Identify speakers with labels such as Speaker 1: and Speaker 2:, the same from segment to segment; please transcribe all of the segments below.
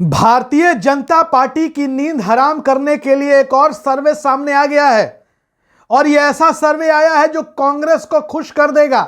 Speaker 1: Bharatiya Janata party की नींद हराम करने के लिए एक और सर्वे सामने आ गया है और यह ऐसा सर्वे आया है जो कांग्रेस को खुश कर देगा,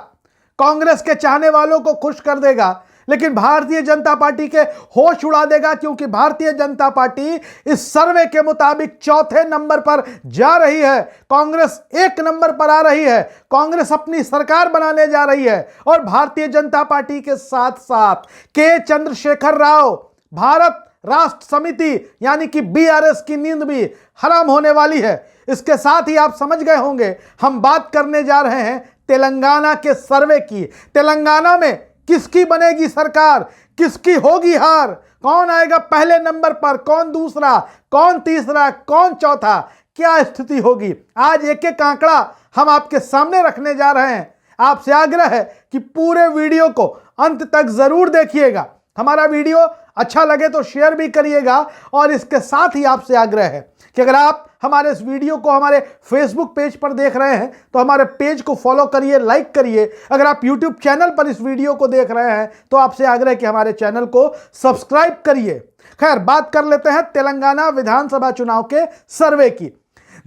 Speaker 1: कांग्रेस के चाहने वालों को खुश कर देगा, लेकिन भारतीय जनता पार्टी के होश उड़ा देगा, क्योंकि भारतीय जनता पार्टी इस सर्वे के मुताबिक चौथे नंबर पर जा रही है। कांग्रेस एक नंबर पर आ रही है, कांग्रेस अपनी सरकार बनाने जा रही है और भारतीय जनता पार्टी के साथ साथ के चंद्रशेखर राव भारत राष्ट्र समिति यानी कि बीआरएस की नींद भी हराम होने वाली है। इसके साथ ही आप समझ गए होंगे हम बात करने जा रहे हैं तेलंगाना के सर्वे की। तेलंगाना में किसकी बनेगी सरकार, किसकी होगी हार, कौन आएगा पहले नंबर पर, कौन दूसरा, कौन तीसरा, कौन चौथा, क्या स्थिति होगी। आज एक एक आंकड़ा हम आपके सामने रखने जा रहे हैं। आपसे आग्रह है कि पूरे वीडियो को अंत तक जरूर देखिएगा। हमारा वीडियो अच्छा लगे तो शेयर भी करिएगा और इसके साथ ही आपसे आग्रह है कि अगर आप हमारे इस वीडियो को हमारे फेसबुक पेज पर देख रहे हैं तो हमारे पेज को फॉलो करिए, लाइक करिए। अगर आप यूट्यूब चैनल पर इस वीडियो को देख रहे हैं तो आपसे आग्रह है कि हमारे चैनल को सब्सक्राइब करिए। खैर, बात कर लेते हैं तेलंगाना विधानसभा चुनाव के सर्वे की।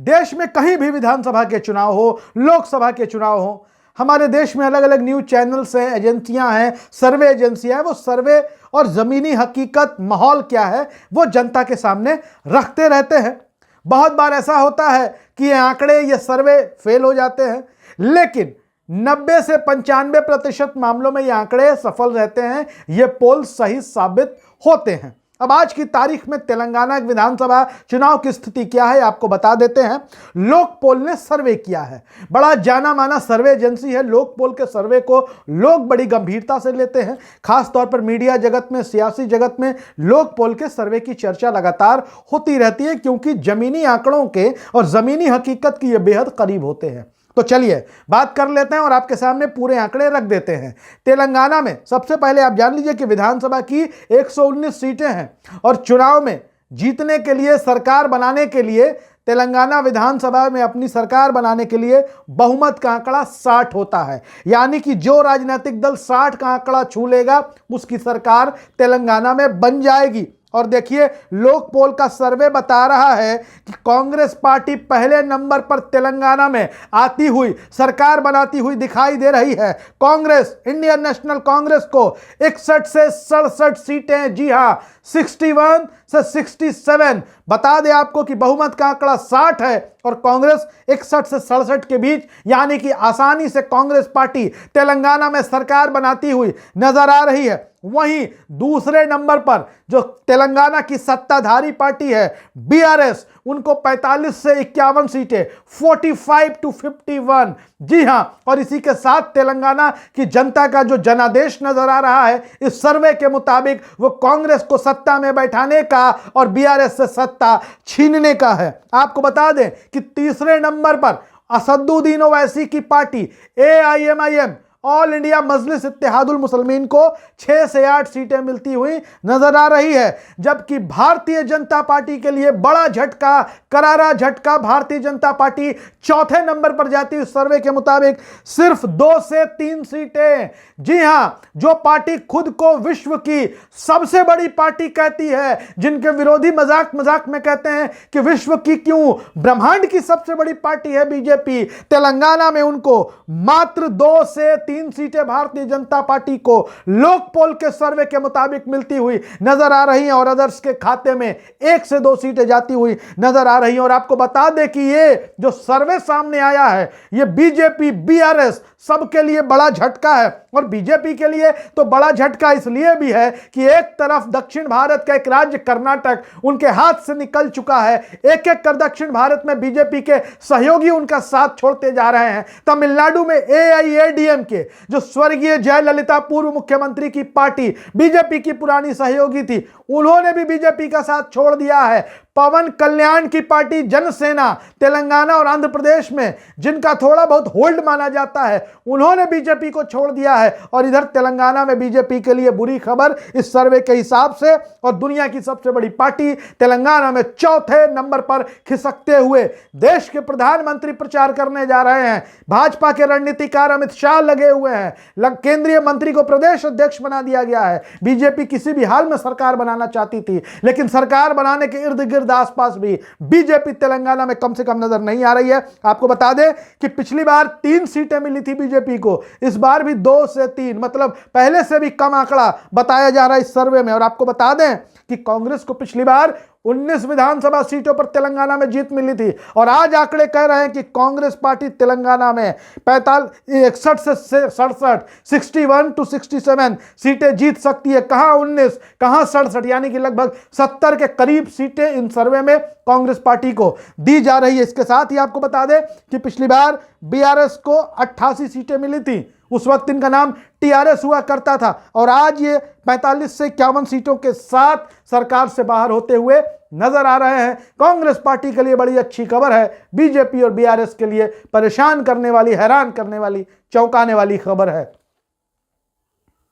Speaker 1: देश में कहीं भी विधानसभा के चुनाव हो, लोकसभा के चुनाव हो, हमारे देश में अलग अलग न्यूज चैनल्स हैं, एजेंसियां हैं, सर्वे एजेंसियां हैं, वो सर्वे और ज़मीनी हकीकत माहौल क्या है वो जनता के सामने रखते रहते हैं। बहुत बार ऐसा होता है कि ये आंकड़े, ये सर्वे फेल हो जाते हैं, लेकिन 90 से 95% मामलों में ये आंकड़े सफल रहते हैं, ये पोल सही साबित होते हैं। अब आज की तारीख में तेलंगाना विधानसभा चुनाव की स्थिति क्या है आपको बता देते हैं। लोक पोल ने सर्वे किया है, बड़ा जाना माना सर्वे एजेंसी है। लोक पोल के सर्वे को लोग बड़ी गंभीरता से लेते हैं, खास तौर पर मीडिया जगत में, सियासी जगत में लोक पोल के सर्वे की चर्चा लगातार होती रहती है, क्योंकि जमीनी आंकड़ों के और जमीनी हकीकत की ये बेहद करीब होते हैं। तो चलिए बात कर लेते हैं और आपके सामने पूरे आंकड़े रख देते हैं। तेलंगाना में सबसे पहले आप जान लीजिए कि विधानसभा की 119 सीटें हैं और चुनाव में जीतने के लिए, सरकार बनाने के लिए, तेलंगाना विधानसभा में अपनी सरकार बनाने के लिए बहुमत का आंकड़ा 60 होता है। यानी कि जो राजनीतिक दल 60 का आंकड़ा छू लेगा उसकी सरकार तेलंगाना में बन जाएगी। और देखिए, लोक पोल का सर्वे बता रहा है कि कांग्रेस पार्टी पहले नंबर पर तेलंगाना में आती हुई, सरकार बनाती हुई दिखाई दे रही है। कांग्रेस, इंडियन नेशनल कांग्रेस को 61 से 67 सीटें, जी हां 61 से 67। बता दें आपको कि बहुमत का आंकड़ा 60 है और कांग्रेस 61 से 67 के बीच, यानी कि आसानी से कांग्रेस पार्टी तेलंगाना में सरकार बनाती हुई नजर आ रही है। वहीं दूसरे नंबर पर जो तेलंगाना की सत्ताधारी पार्टी है बीआरएस, उनको 45 से 51 सीटें, 45 to 51। जी हां, और इसी के साथ तेलंगाना की जनता का जो जनादेश नजर आ रहा है इस सर्वे के मुताबिक वो कांग्रेस को सत्ता में बैठाने का और बीआरएस से सत्ता छीनने का है। आपको बता दें कि तीसरे नंबर पर असदुद्दीन ओवैसी की पार्टी एआईएमआईएम, ऑल इंडिया मजलिस इत्तेहादुल मुसलमीन को 6 से 8 सीटें मिलती हुई नजर आ रही है। जबकि भारतीय जनता पार्टी के लिए बड़ा झटका, करारा झटका, भारतीय जनता पार्टी चौथे नंबर पर जाती हुई सर्वे के मुताबिक सिर्फ 2 से 3 सीटें। जी हां, जो पार्टी खुद को विश्व की सबसे बड़ी पार्टी कहती है, जिनके विरोधी मजाक मजाक में कहते हैं कि विश्व की क्यों, ब्रह्मांड की सबसे बड़ी पार्टी है बीजेपी, तेलंगाना में उनको मात्र 2 से 3 सीटें भारतीय जनता पार्टी को लोक पोल के सर्वे के मुताबिक मिलती हुई नजर आ रही हैं और अदर्स के खाते में 1 से 2 सीटें जाती हुई नजर आ रही हैं। और आपको बता दें कि ये जो सर्वे सामने आया है ये बीजेपी, बीआरएस सबके लिए बड़ा झटका है। और बीजेपी के लिए तो बड़ा झटका इसलिए भी है कि एक तरफ दक्षिण भारत का एक राज्य कर्नाटक उनके हाथ से निकल चुका है, एक एक कर दक्षिण भारत में बीजेपी के सहयोगी उनका साथ छोड़ते जा रहे हैं। तमिलनाडु में एआईएडीएमके, जो स्वर्गीय जयललिता पूर्व मुख्यमंत्री की पार्टी बीजेपी की पुरानी सहयोगी थी, उन्होंने भी बीजेपी का साथ छोड़ दिया है। पवन कल्याण की पार्टी जनसेना तेलंगाना और आंध्र प्रदेश में, जिनका थोड़ा बहुत होल्ड माना जाता है, उन्होंने बीजेपी को छोड़ दिया है। और इधर तेलंगाना में बीजेपी के लिए बुरी खबर इस सर्वे के हिसाब से, और दुनिया की सबसे बड़ी पार्टी तेलंगाना में चौथे नंबर पर खिसकते हुए देश के प्रधानमंत्री प्रचार करने जा रहे हैं। भाजपा के रणनीतिकार अमित शाह लगे हुए हैं, केंद्रीय मंत्री को प्रदेश अध्यक्ष बना दिया गया है। बीजेपी किसी भी हाल में सरकार बनाना चाहती थी, लेकिन सरकार बनाने के इर्द गिर्द आसपास भी बीजेपी तेलंगाना में कम से कम नजर नहीं आ रही है। आपको बता दें कि पिछली बार 3 सीटें मिली थी बीजेपी को, इस बार भी 2 से 3, मतलब पहले से भी कम आंकड़ा बताया जा रहा है इस सर्वे में। और आपको बता दें कि कांग्रेस को पिछली बार 19 विधानसभा सीटों पर तेलंगाना में जीत मिली थी, और आज आंकड़े कह रहे हैं कि कांग्रेस पार्टी तेलंगाना में 61 से 67, 61 to 67 सीटें जीत सकती है। कहां 19, कहां 67, यानी कि लगभग 70 के करीब सीटें इन सर्वे में कांग्रेस पार्टी को दी जा रही है। इसके साथ ही आपको बता दें कि पिछली बार बीआरएस को 88 सीटें मिली थी, उस वक्त इनका नाम टीआरएस हुआ करता था, और आज ये 45 से 51 सीटों के साथ सरकार से बाहर होते हुए नजर आ रहे हैं। कांग्रेस पार्टी के लिए बड़ी अच्छी खबर है, बीजेपी और बीआरएस के लिए परेशान करने वाली, हैरान करने वाली, चौंकाने वाली खबर है।